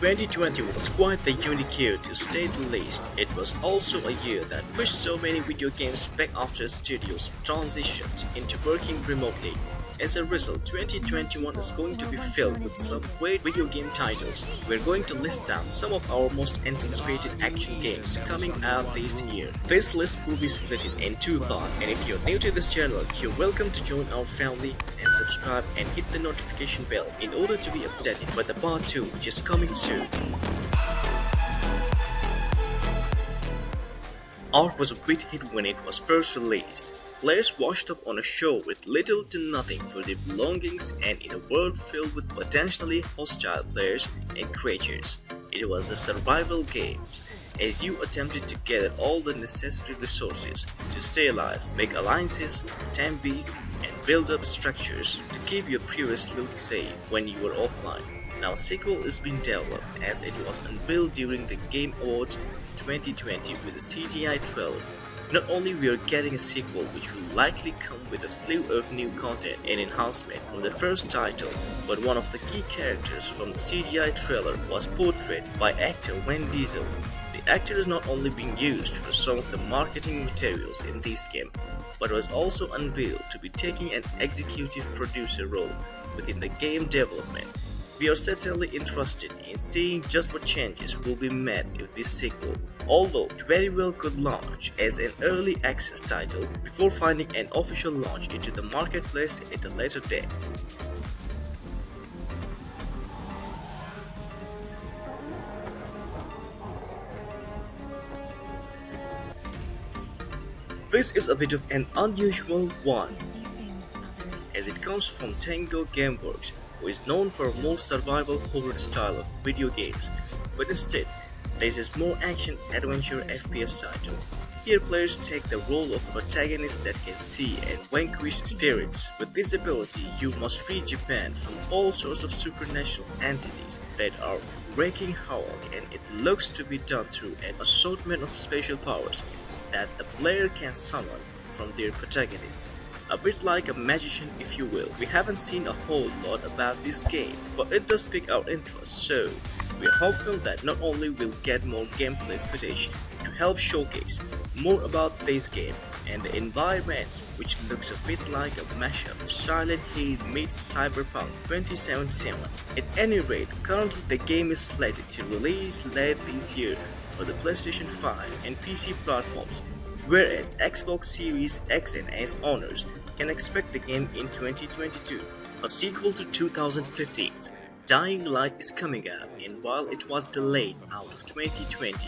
2020 was quite the unique year to say the least. It was also a year that pushed so many video games back after studios transitioned into working remotely. As a result, 2021 is going to be filled with some great video game titles. We're going to list down some of our most anticipated action games coming out this year. This list will be split in two parts, and if you're new to this channel, you're welcome to join our family and subscribe and hit the notification bell in order to be updated for the part 2, which is coming soon. Ark was a big hit when it was first released. Players washed up on a shore with little to nothing for their belongings and in a world filled with potentially hostile players and creatures. It was a survival game as you attempted to gather all the necessary resources to stay alive, make alliances, tame beasts, and build up structures to keep your previous loot safe when you were offline. Now a sequel is being developed as it was unveiled during the Game Awards 2020 with a CGI trailer. Not only we are getting a sequel which will likely come with a slew of new content and enhancement from the first title, but one of the key characters from the CGI trailer was portrayed by actor Vin Diesel. The actor is not only being used for some of the marketing materials in this game, but was also unveiled to be taking an executive producer role within the game development. We are certainly interested in seeing just what changes will be made with this sequel, although it very well could launch as an early access title before finding an official launch into the marketplace at a later date. This is a bit of an unusual one, as it comes from Tango Gameworks, who is known for a more survival horror style of video games, but instead, this is more action-adventure FPS title. Here players take the role of protagonists that can see and vanquish spirits. With this ability, you must free Japan from all sorts of supernatural entities that are wreaking havoc, and it looks to be done through an assortment of special powers that the player can summon from their protagonists. A bit like a magician, if you will. We haven't seen a whole lot about this game, but it does pique our interest, so we're hopeful that not only we'll get more gameplay footage to help showcase more about this game and the environments, which looks a bit like a mashup of Silent Hill meets Cyberpunk 2077. At any rate, currently the game is slated to release late this year for the PlayStation 5 and PC platforms, whereas Xbox Series X and S owners can expect the game in 2022. A sequel to 2015's Dying Light is coming out, and while it was delayed out of 2020,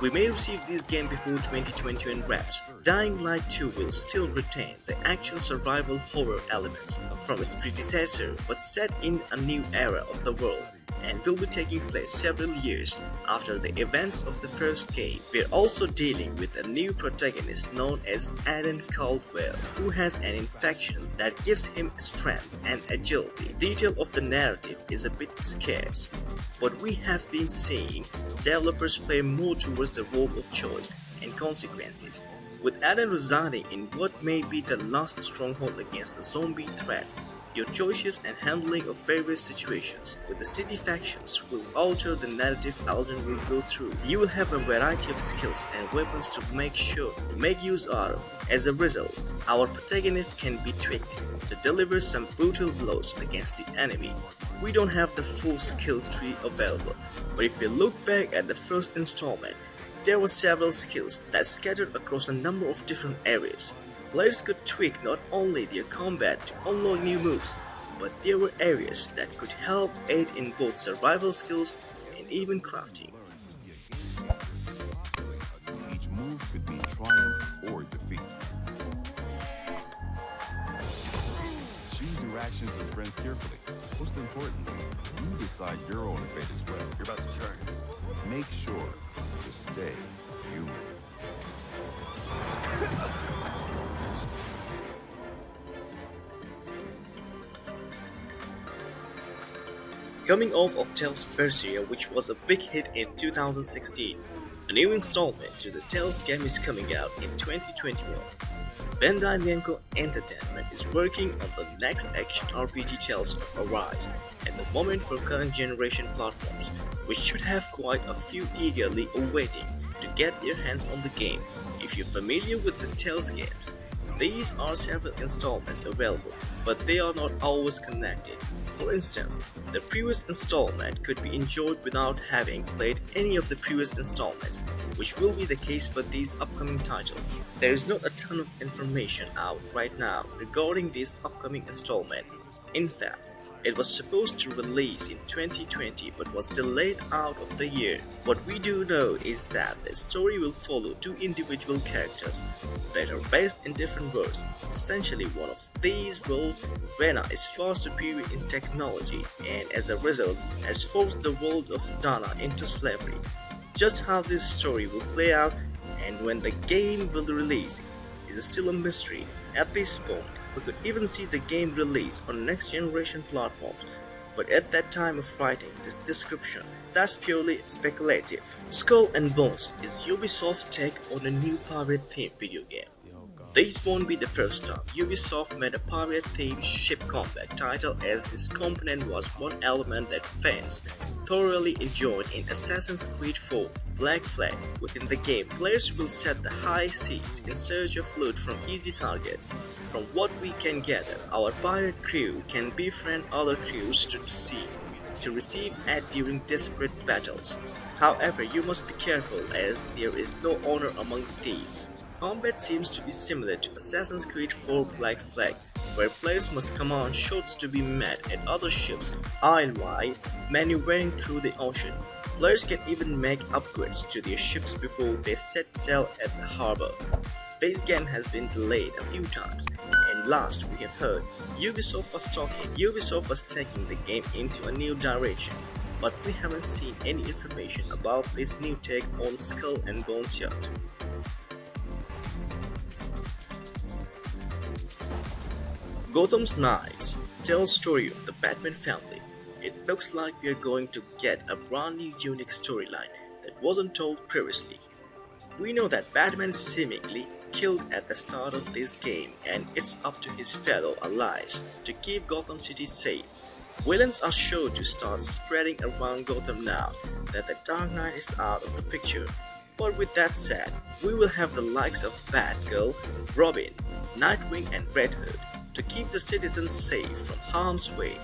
we may receive this game before 2021 wraps. Dying Light 2 will still retain the action survival horror elements from its predecessor, but set in a new era of the world, and will be taking place several years after the events of the first game. We're also dealing with a new protagonist known as Aiden Caldwell, who has an infection that gives him strength and agility. Detail of the narrative is a bit scarce, but we have been seeing developers play more towards the role of choice and consequences, with Aiden residing in what may be the last stronghold against the zombie threat. Your choices and handling of various situations with the city factions will alter the narrative Alden will go through. You will have a variety of skills and weapons to make use out of. As a result, our protagonist can be tweaked to deliver some brutal blows against the enemy. We don't have the full skill tree available, but if we look back at the first installment, there were several skills that scattered across a number of different areas. Players could tweak not only their combat to unlock new moves, but there were areas that could help aid in both survival skills and even crafting. Each move could mean triumph or defeat. Choose your actions and friends carefully. Most importantly, you decide your own fate as well. You're about to turn. Make sure to stay human. Coming off of Tales Berseria, which was a big hit in 2016, a new installment to the Tales game is coming out in 2021. Bandai Namco Entertainment is working on the next action RPG Tales of Arise at the moment for current generation platforms, which should have quite a few eagerly awaiting to get their hands on the game. If you're familiar with the Tales games, these are several installments available, but they are not always connected. For instance, the previous installment could be enjoyed without having played any of the previous installments, which will be the case for these upcoming titles. There is not a ton of information out right now regarding this upcoming installment. In fact, it was supposed to release in 2020 but was delayed out of the year. What we do know is that the story will follow two individual characters that are based in different worlds. Essentially, one of these worlds, Rena, is far superior in technology and as a result has forced the world of Dana into slavery. Just how this story will play out and when the game will release is still a mystery at this point. We could even see the game release on next generation platforms, but at that time of writing this description, that's purely speculative. Skull and Bones is Ubisoft's take on a new pirate-themed video game. This won't be the first time Ubisoft made a pirate-themed ship combat title, as this component was one element that fans thoroughly enjoyed in Assassin's Creed 4 Black Flag. Within the game, players will set the high seas in search of loot from easy targets. From what we can gather, our pirate crew can befriend other crews to the sea to receive aid during desperate battles. However, you must be careful as there is no honor among thieves. Combat seems to be similar to Assassin's Creed 4 Black Flag, where players must command shots to be met at other ships island-wide, maneuvering through the ocean. Players can even make upgrades to their ships before they set sail at the harbor. This game has been delayed a few times, and last we have heard, Ubisoft was taking the game into a new direction, but we haven't seen any information about this new take on Skull and Bones yet. Gotham Knights tells story of the Batman family. It looks like we are going to get a brand new unique storyline that wasn't told previously. We know that Batman is seemingly killed at the start of this game, and it's up to his fellow allies to keep Gotham City safe. Villains are sure to start spreading around Gotham now that the Dark Knight is out of the picture. But with that said, we will have the likes of Batgirl, Robin, Nightwing and Red Hood to keep the citizens safe from harm's way.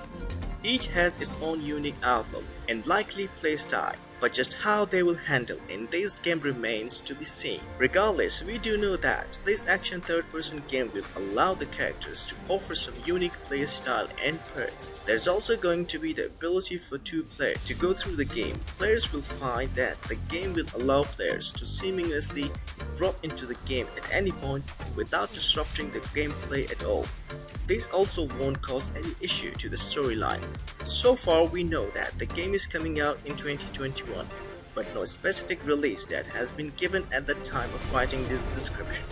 Each has its own unique outlook and likely playstyle, but just how they will handle in this game remains to be seen. Regardless, we do know that this action third-person game will allow the characters to offer some unique playstyle and perks. There's also going to be the ability for two players to go through the game. Players will find that the game will allow players to seamlessly drop into the game at any point without disrupting the gameplay at all. This also won't cause any issue to the storyline. So far we know that the game is coming out in 2021, but no specific release date has been given at the time of writing this description.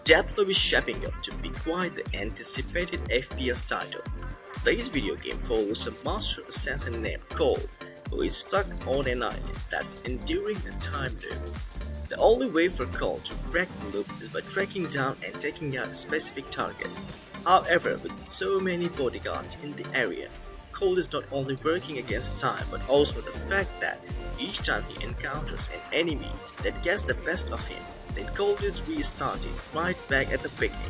Deathloop is shaping up to be quite the anticipated FPS title. This video game follows a master assassin named Cole, who is stuck on an island that's enduring a time loop. The only way for Cole to break the loop is by tracking down and taking out specific targets. However, with so many bodyguards in the area, Cole is not only working against time but also the fact that each time he encounters an enemy that gets the best of him, then Cole is restarting right back at the beginning.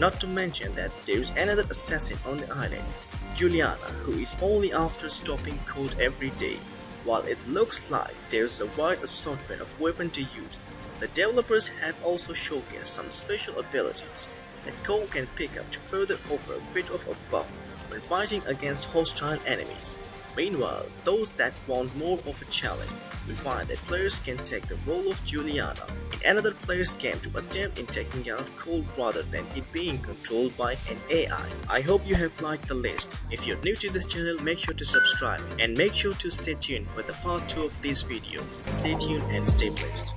Not to mention that there is another assassin on the island, Juliana, who is only after stopping Cole every day. While it looks like there is a wide assortment of weapons to use, the developers have also showcased some special abilities that Cole can pick up to further offer a bit of a buff when fighting against hostile enemies. Meanwhile, those that want more of a challenge will find that players can take the role of Juliana in another player's game to attempt in taking out Cole rather than it being controlled by an AI. I hope you have liked the list. If you're new to this channel, make sure to subscribe and make sure to stay tuned for the part 2 of this video. Stay tuned and stay blessed.